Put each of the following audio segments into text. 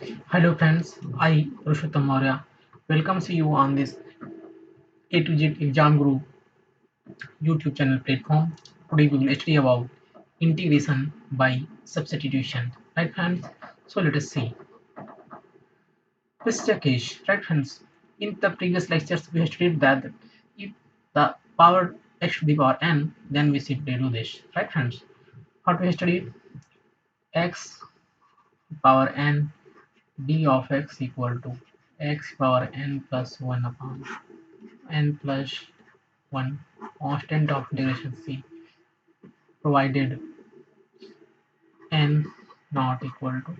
Hello friends, I Purushottam Maurya welcomes you on this A to Z Exam Group YouTube channel platform. Today we will study about integration by substitution. Right friends? So let us see. This is a case. Right friends? In the previous lectures we have studied that if the power x to the power n, then we simply do this. Right friends? What we have studied? X power n d of x equal to x power n plus 1 upon n plus 1 constant of integration c provided n not equal to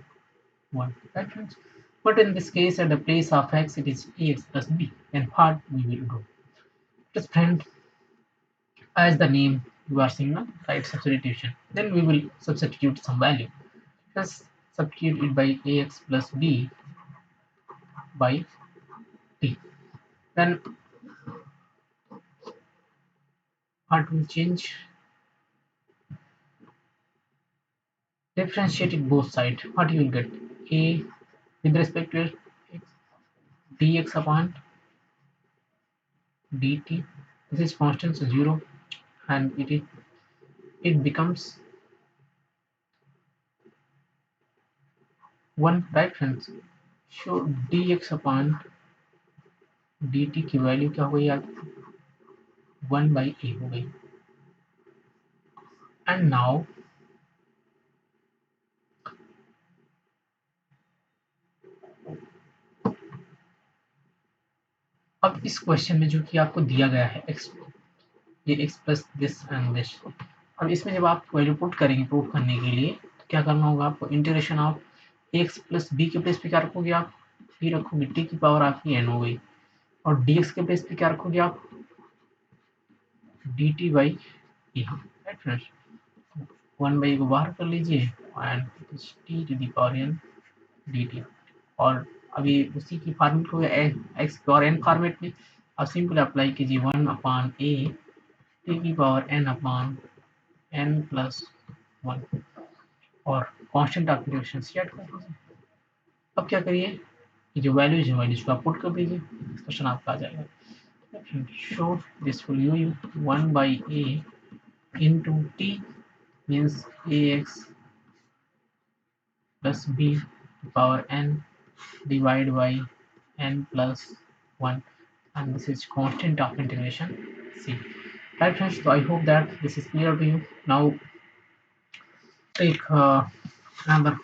1. Right friends? But in this case at the place of x it is ax plus b. Then what we will do? Just friend, as the name you are seeing now, right, substitution. Then we will substitute some value. Just substitute it by ax plus b by t. Then what will change? Differentiate it both sides. What you will get? A with respect to x, dx upon dt. This is constant, so 0, and it becomes 1. Right friends? So dx upon dt की value क्या हो गई? आपकी 1 by a हो गई. And now अब इस question में जो कि आपको दिया गया है x, ये x plus this and this. अब इसमें जब आप वैल्यू पुट करेंगे प्रूव करने के लिए तो क्या करना होगा आपको? Integration of x plus B के प्लेस पे क्या रखोगे आप? b रखोगे. t की पावर आपकी n हो गई. और dx के प्लेस पे क्या रखोगे आप? dt by e. Right friends? 1 by को बाहर कर लीजिए and T to the power n dt. और अभी उसी की फॉर्मेट को एक्स और एन फॉर्मेट में अब सिंपल अप्लाई कीजिए 1 अपान ए टी की पावर एन अपान एन प्लस 1 और कांस्टेंट ऑफ इंटीग्रेशन सेट कर दीजिए. अब क्या करिए? ये जो वैल्यूज है वैल्यूज को आप पुट कर दीजिए, क्वेश्चन आपका आ जाएगा. Show this will you 1 by A into t means ax plus b to power n divided by n plus 1, and this is constant of integration c. Right friends, so I hope that this is clear to you. Now take another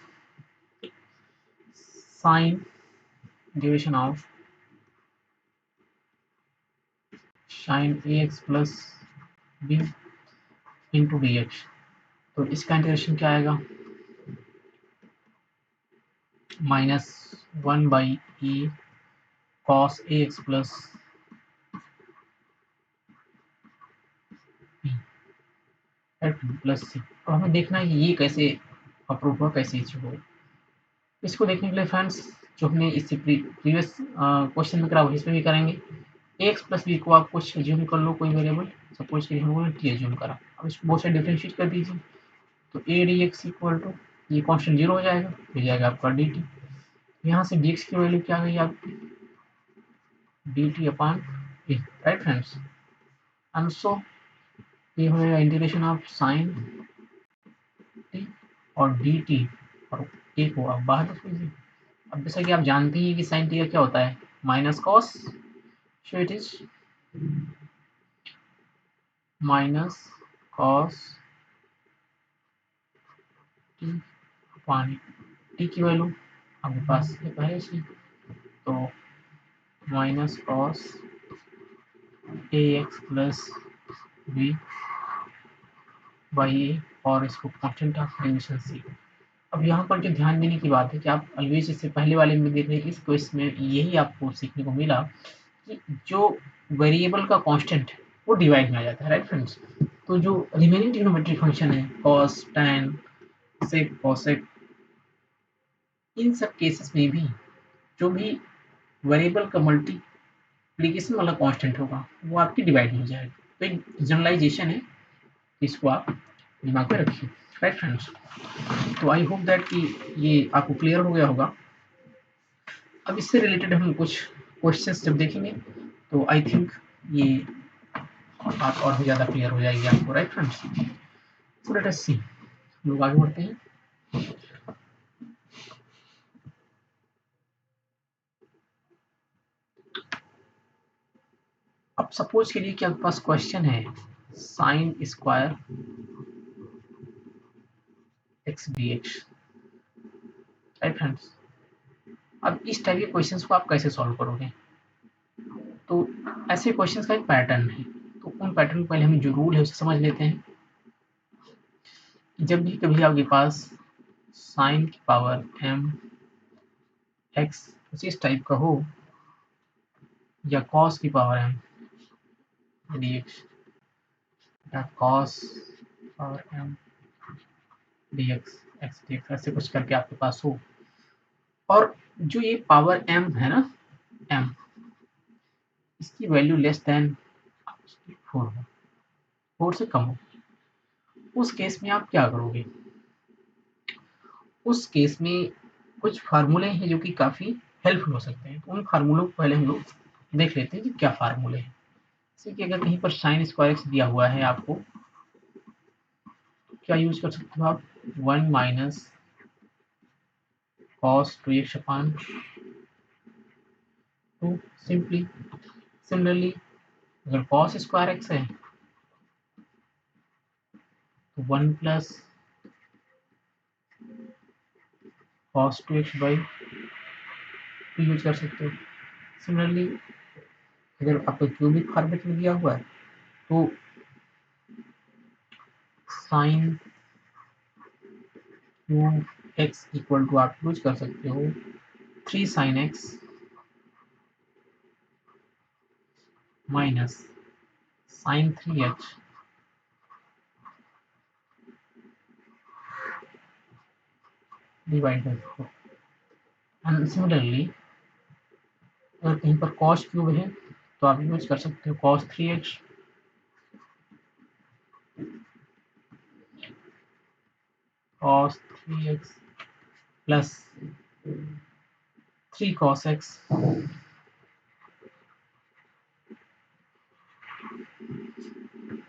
sine integration of sin ax plus b into dx. तो इसका integration क्या आएगा? Minus 1 by a cos ax plus plus c. और हमें देखना है कि ये कैसे अप्रूव हुआ, कैसे इशू हुआ. इसको देखने के लिए फ्रेंड्स जो हमने इससे प्रीवियस क्वेश्चन में करा वही इसमें भी करेंगे. एक्स प्लस बी को आप कुछ ज्यूम कर लो, कोई वेरिएबल सपोज कि हम लोगों ने टी ज्यूम करा. अब इसको बहुत से डिफरेंशिएट कर दीजिए. तो A D X equal to ये कॉन्स्टेंट 0 हो जाएगा, हो जाएगा आपका डी टी. यहाँ से डी एक्स की वैल्यू क्या आ गई आपकी? D T upon A. Right friends? And so ये हो जाएगा इंटीग्रेशन ऑफ साइन टी और डी टी और ए को आप बाहर रख लीजिए. अब जैसा कि आप जानते हैं कि साइन टी का क्या होता है? Minus cos. So it is minus cos t upon t की वैल्यू आपके पास ये पहले से, तो minus cos a x plus b by a और इसको कॉन्स्टेंट ऑफ इंटीग्रेशन सी. अब यहाँ पर जो ध्यान देने की बात है कि आप ऑलवेज इससे पहले वाले में देख रहे हैं इस क्वेश्चन में यही आपको सीखने को मिला कि जो वेरिएबल का कांस्टेंट वो डिवाइड में आ जाता है. Right friends? तो जो रिमेनिंग ट्रिग्नोमेट्रिक फंक्शन है कॉस टैन सेक कॉसेक, इन सब केसेस में भी जो भी वेरिएबल का मल्टीप्लिकेशन वाला कांस्टेंट होगा वो आपकी डिवाइड में हो जाएगा. तो एक जनरलाइजेशन है, इसको आप दिमाग में रखिए. Right friends? तो आई होप दैट कि ये आपको क्लियर हो गया होगा. अब इससे रिलेटेड हम कुछ क्वेश्चंस जब देखेंगे तो आई थिंक ये बात और भी ज़्यादा क्लियर हो जाएगी आपको, right friends. So let us see, हम लोग आगे बढ़ते हैं। अब सपोज के लिए कि आपके पास क्वेश्चन है sine square x D x, right friends. अब इस टाइप के क्वेश्चंस को आप कैसे सॉल्व करोगे? तो ऐसे क्वेश्चंस का एक पैटर्न है, तो उन पैटर्न को पहले हम जो रूल है उसे समझ लेते हैं। जब भी कभी आपके पास साइन की पावर एम एक्स कुछ इस टाइप का हो या कॉस की पावर एम डी एक्स या cos power M D X X D X ऐसे कुछ करके आपके पास हो, और जो ये पावर एम है ना, एम, इसकी वैल्यू लेस देन 4 हो, 4 से कम हो, उस केस में आप क्या करोगे? उस केस में कुछ फार्मूले हैं जो कि काफ़ी हेल्पफुल हो सकते हैं। तो उन फार्मूलों को पहले हम लोग देख लेते हैं कि क्या फार्मूले हैं। जैसे कि अगर कहीं पर साइन स्क्वायर एक्स दिया हुआ है आपको, क्या यूज कर सकते हो आप? 1 माइनस कॉस 2x अपान 2 सिंपली। सिमिलरली अगर कॉस स्क्वायर एक्स है तो 1 plus cos 2x by 2 use कर सकते हो। सिमिलरली अगर आपको क्यूबिक फॉर्मेट में दिया हुआ है तो sine cube X equal to आप यूज कर सकते हो 3 sine X minus sine 3x divide by 4। And similarly अगर कहीं पर कॉस क्यूब है तो आप यूज कर सकते हो cos 3x cos 3x plus 3 cos x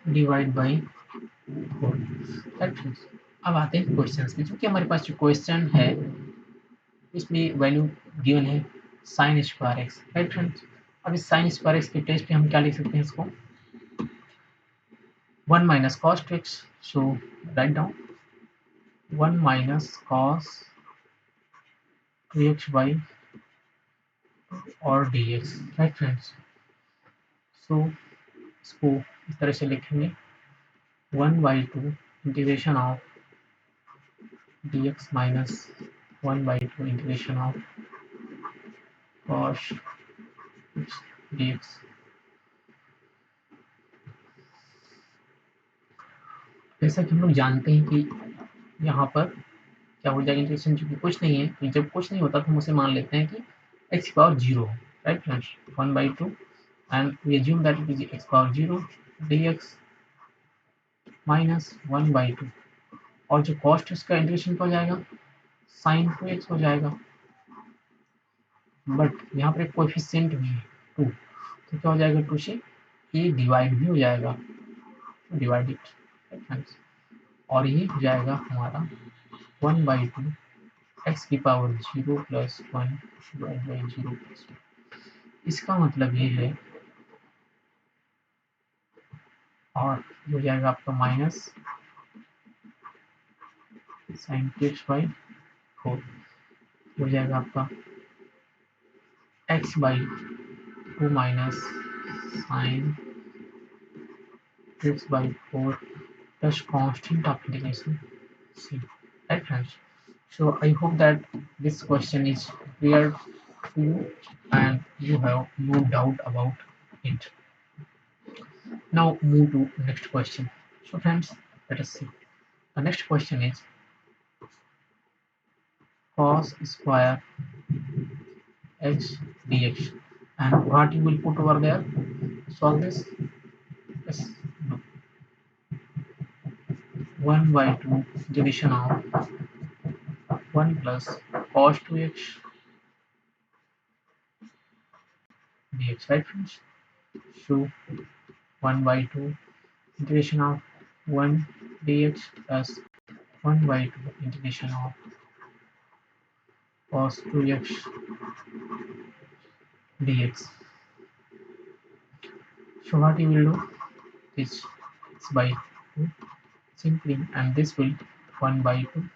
divide by 4। अब आते हैं क्वेश्चन में। चूंकि हमारे पास जो क्वेश्चन है इसमें वैल्यू गिवन है sine square x, right friends. अब इस साइन स्क्वायर एक्स के टेस्ट पे हम क्या लिख सकते हैं इसको? 1 minus cos 2x, so write down 1 minus cos 2x by और dx, राइट फ्रेंड्स। सो इसको इस तरह से लिखेंगे 1 by 2 integration of dx minus 1 by 2 integration of cos dx। जैसा कि हम लोग जानते हैं कि यहाँ पर क्या हो जाएगा, इंटीग्रेशन जो कि कुछ नहीं है, तो जब कुछ नहीं होता तो हम उसे मान लेते हैं कि x पावर 0 है, right friends. 1 by 2 and we assume that it is x power 0 dx minus 1 by 2, और जो कॉस्ट उसका इंटीग्रेशन हो जाएगा साइन 2x हो जाएगा, बट यहाँ पर एक कोएफिशिएंट भी है 2, तो क्या हो जाएगा 2 से ये डिवाइड भी हो जाएगा, डिवाइड इट, और ये हो जाएगा हमारा 1 बाई 2 एक्स की power 0 plus 1 divide by 0 plus 1। इसका मतलब ये है, और हो जाएगा आपका माइनस साइन 2x बाई 4 हो जाएगा आपका x by 2 minus sine 2x by 4 plus constant of integration c, right friends? So I hope that this question is clear to you and you have no doubt about it. Now move to next question. So friends, let us see. The next question is cos square x dx, and what you will put over there? Solve this. Yes. 1 by 2 division of 1 plus cos 2x dx, right friends? So 1 by 2 integration of 1 dx plus 1 by 2 integration of cos 2x dx. So what you will do is x by 2 simply, and this will 1 by 2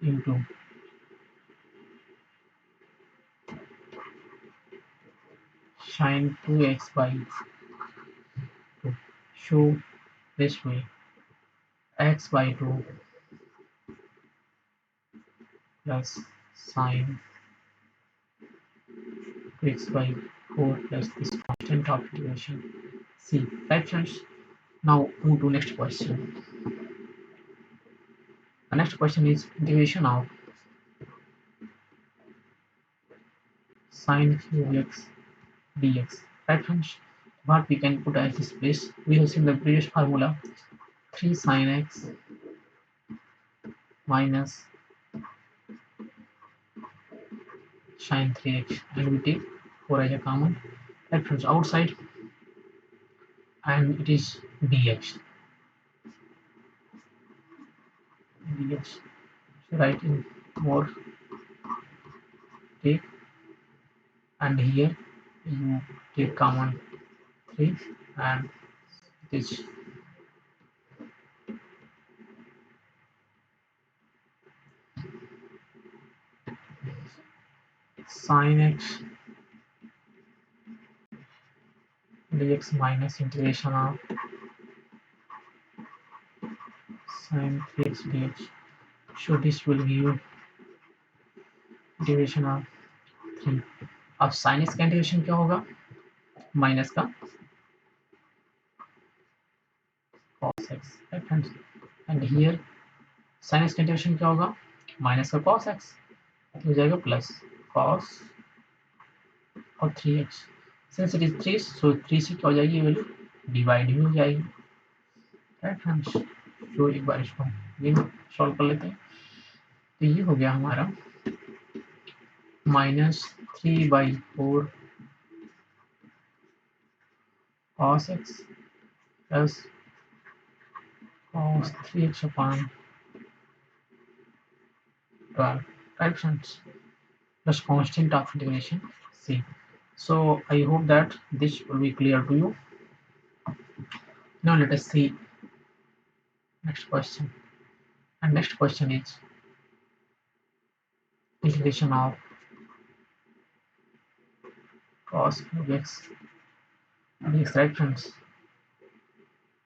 into sine 2x by 2. So this way x by 2 plus sine 2x by 4 plus this constant of integration c. Right friends? Now move to next question. The next question is integration of sine qx dx. Right friends? What we can put as this place? We have seen the previous formula 3 sine x minus sine 3x, and we take 4 as a common. Right friends? Outside, and it is dx. Dx. So write in more, take, and here you take common 3, and this sin x dx minus integration of sin 3x dx. So this will give you integration of 3. अब sin x का integration क्या होगा? Minus का cos x, right friends? And here sin x का integration क्या होगा? Minus का cos x, हो जाएगा प्लस cos और 3x. सिंस इट इज 3, सो 3 से क्या हो जाएगी वैल्यू? डिवाइड भी हो जाएगी, राइट फ्रेंड्स? तो एक बार इसको ये सॉल्व कर लेते हैं. तो ये हो गया हमारा minus 3/4 cos x plus cos 3x upon 12, right friends? Plus constant of integration c. So I hope that this will be clear to you. Now let us see next question. And next question is integration of cos cube x dx, right friends?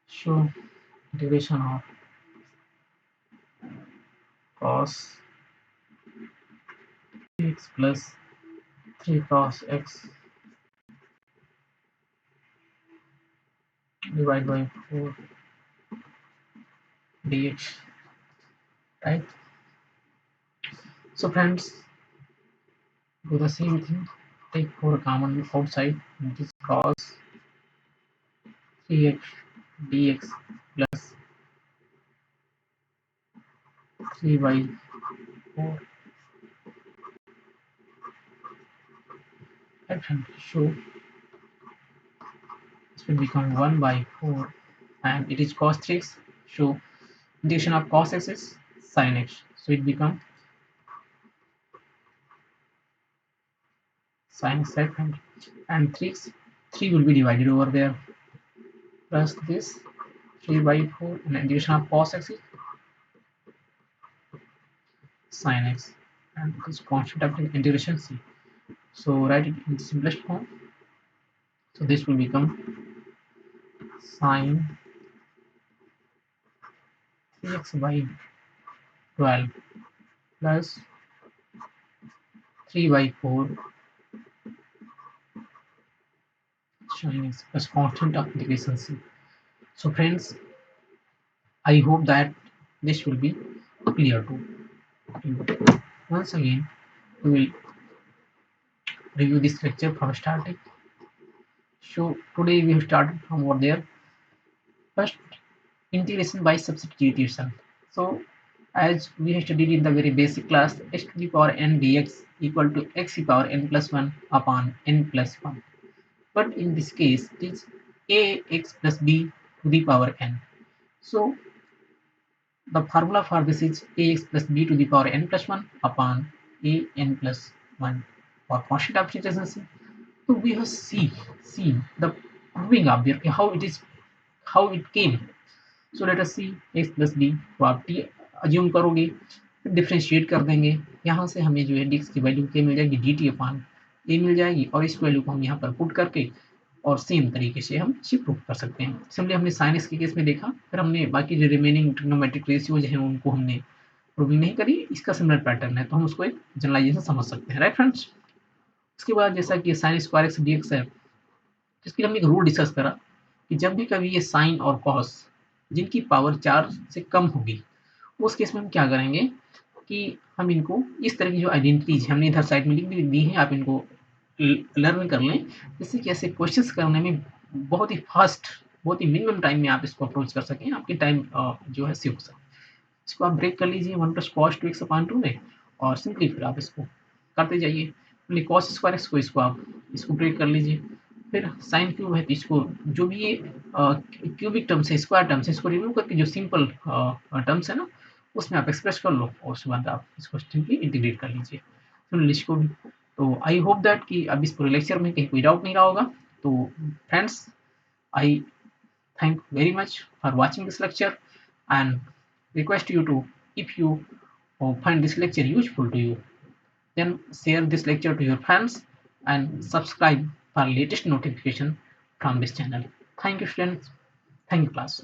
So integration of cos x plus 3 cos x divided by 4 dx, right? So friends, do the same thing. Take 4 common outside, and this cos 3x dx plus 3/4, right friends? So this will become 1/4, and it is cos 3x. So integration of cos x is sin x, so it becomes sin x, right friend? And 3 will be divided over there, plus this 3/4, and integration of cos x is sin x, and this constant of integration c. So write it in simplest form. So this will become sin 3x by 12 plus 3/4 sin x plus constant of integration c. So friends, I hope that this will be clear to you. Once again, we will review this lecture from starting. So today we have started from over there. First, integration by substitution. So as we have studied in the very basic class, x to the power n dx equal to x to the power n plus 1 upon n plus 1. But in this case, it is ax plus b to the power n. So the formula for this is ax plus b to the power n plus 1 upon a n plus 1 for constant of efficiency. So we have seen the proving up there how it is, how it came. So let us see x plus b, तो आप t assume करोगे, फिर differentiate कर देंगे, यहाँ से हमें जो है dx की वैल्यू क्या मिल जाएगी, dt अपॉन a मिल जाएगी, और इस वैल्यू को हम यहाँ पर पुट करके और सेम तरीके से हम इसे प्रूव कर सकते हैं। सिंपली हमने साइन एक्स के केस में देखा, फिर हमने बाकी जो रिमेनिंग ट्रिग्नोमेट्रिक रेशियोज हैं उनको हमने प्रूविंग नहीं करी, इसका सिमिलर पैटर्न है, तो हम उसको एक जनरलाइजेशन समझ सकते हैं, राइट फ्रेंड्स। उसके बाद जैसा कि sine square x D x है, जिसके लिए हमने एक रूल डिस्कस करा कि जब भी कभी ये साइन और कॉस जिनकी पावर 4 से कम होगी, उस केस में हम क्या करेंगे कि हम इनको इस तरह की जो आइडेंटिटीज हमने इधर साइड में लिख भी दी है, आप इनको लर्न कर लें, जिससे कि ऐसे क्वेश्चंस करने में बहुत ही फास्ट, बहुत ही मिनिमम टाइम में आप इसको अप्रोच कर सकें, आपकी टाइम जो है सेव हो सके। इसको आप ब्रेक कर लीजिए 1 plus cos two x upon 2 में, और सिंपली फिर आप इसको करते जाइए, कॉस स्क्वायर एक्स को इसको आप इसको ब्रेक कर लीजिए, फिर साइन क्यूब है तो इसको जो भी ये क्यूबिक टर्म्स है, स्क्वायर टर्म्स है, इसको रिमूव करके जो सिंपल टर्म्स है ना उसमें आप एक्सप्रेस कर लो, और उसके बाद आप इसको सिंपली इंटीग्रेट कर लीजिए लिस्ट को भी। तो आई होप दैट कि अब इस पूरे लेक्चर में कहीं कोई डाउट नहीं रहा होगा। तो friends, I thank very much for watching this lecture, and request you to, if you find this lecture useful to you, then share this lecture to your friends and subscribe for latest notification from this channel. Thank you, students. Thank you, class.